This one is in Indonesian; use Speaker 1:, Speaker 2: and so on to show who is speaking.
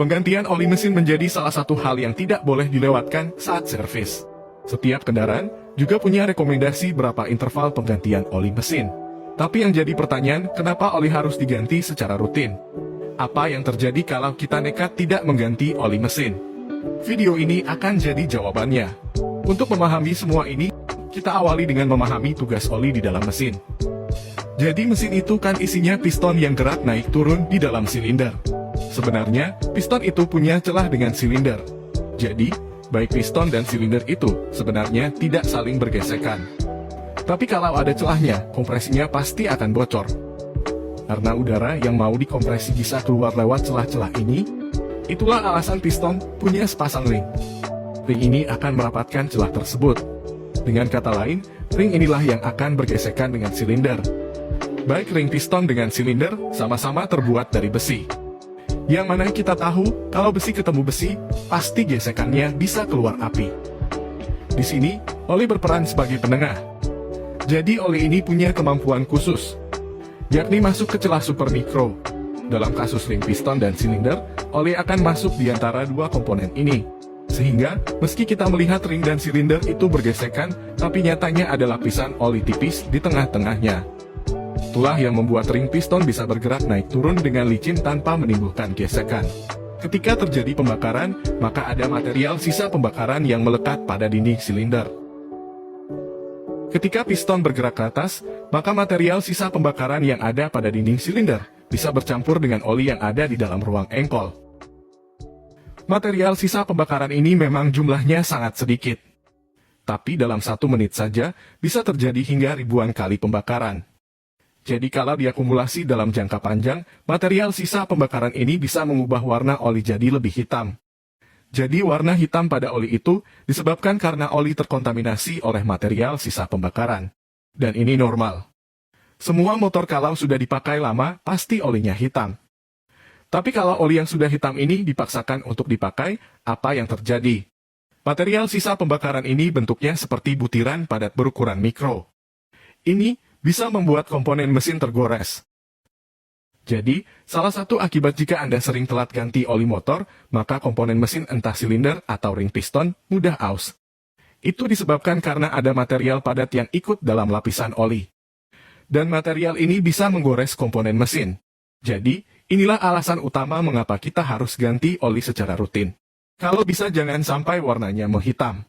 Speaker 1: Penggantian oli mesin menjadi salah satu hal yang tidak boleh dilewatkan saat servis. Setiap kendaraan juga punya rekomendasi berapa interval penggantian oli mesin. Tapi yang jadi pertanyaan, kenapa oli harus diganti secara rutin? Apa yang terjadi kalau kita nekat tidak mengganti oli mesin? Video ini akan jadi jawabannya. Untuk memahami semua ini, kita awali dengan memahami tugas oli di dalam mesin. Jadi mesin itu kan isinya piston yang gerak naik turun di dalam silinder. Sebenarnya, piston itu punya celah dengan silinder. Jadi, baik piston dan silinder itu sebenarnya tidak saling bergesekan. Tapi kalau ada celahnya, kompresinya pasti akan bocor. Karena udara yang mau dikompresi bisa keluar lewat celah-celah ini, itulah alasan piston punya sepasang ring. Ring ini akan merapatkan celah tersebut. Dengan kata lain, ring inilah yang akan bergesekan dengan silinder. Baik ring piston dengan silinder sama-sama terbuat dari besi. Yang mana kita tahu, kalau besi ketemu besi, pasti gesekannya bisa keluar api. Di sini, oli berperan sebagai penengah. Jadi oli ini punya kemampuan khusus, yakni masuk ke celah supermikro. Dalam kasus ring piston dan silinder, oli akan masuk di antara dua komponen ini. Sehingga, meski kita melihat ring dan silinder itu bergesekan, tapi nyatanya ada lapisan oli tipis di tengah-tengahnya. Itulah yang membuat ring piston bisa bergerak naik turun dengan licin tanpa menimbulkan gesekan. Ketika terjadi pembakaran, maka ada material sisa pembakaran yang melekat pada dinding silinder. Ketika piston bergerak ke atas, maka material sisa pembakaran yang ada pada dinding silinder bisa bercampur dengan oli yang ada di dalam ruang engkol. Material sisa pembakaran ini memang jumlahnya sangat sedikit. Tapi dalam 1 menit saja, bisa terjadi hingga ribuan kali pembakaran. Jadi kalau diakumulasi dalam jangka panjang, material sisa pembakaran ini bisa mengubah warna oli jadi lebih hitam. Jadi warna hitam pada oli itu disebabkan karena oli terkontaminasi oleh material sisa pembakaran. Dan ini normal. Semua motor kalau sudah dipakai lama, pasti olinya hitam. Tapi kalau oli yang sudah hitam ini dipaksakan untuk dipakai, apa yang terjadi? Material sisa pembakaran ini bentuknya seperti butiran padat berukuran mikro. Ini bisa membuat komponen mesin tergores. Jadi, salah satu akibat jika Anda sering telat ganti oli motor, maka komponen mesin entah silinder atau ring piston mudah aus. Itu disebabkan karena ada material padat yang ikut dalam lapisan oli. Dan material ini bisa menggores komponen mesin. Jadi, inilah alasan utama mengapa kita harus ganti oli secara rutin. Kalau bisa jangan sampai warnanya menghitam.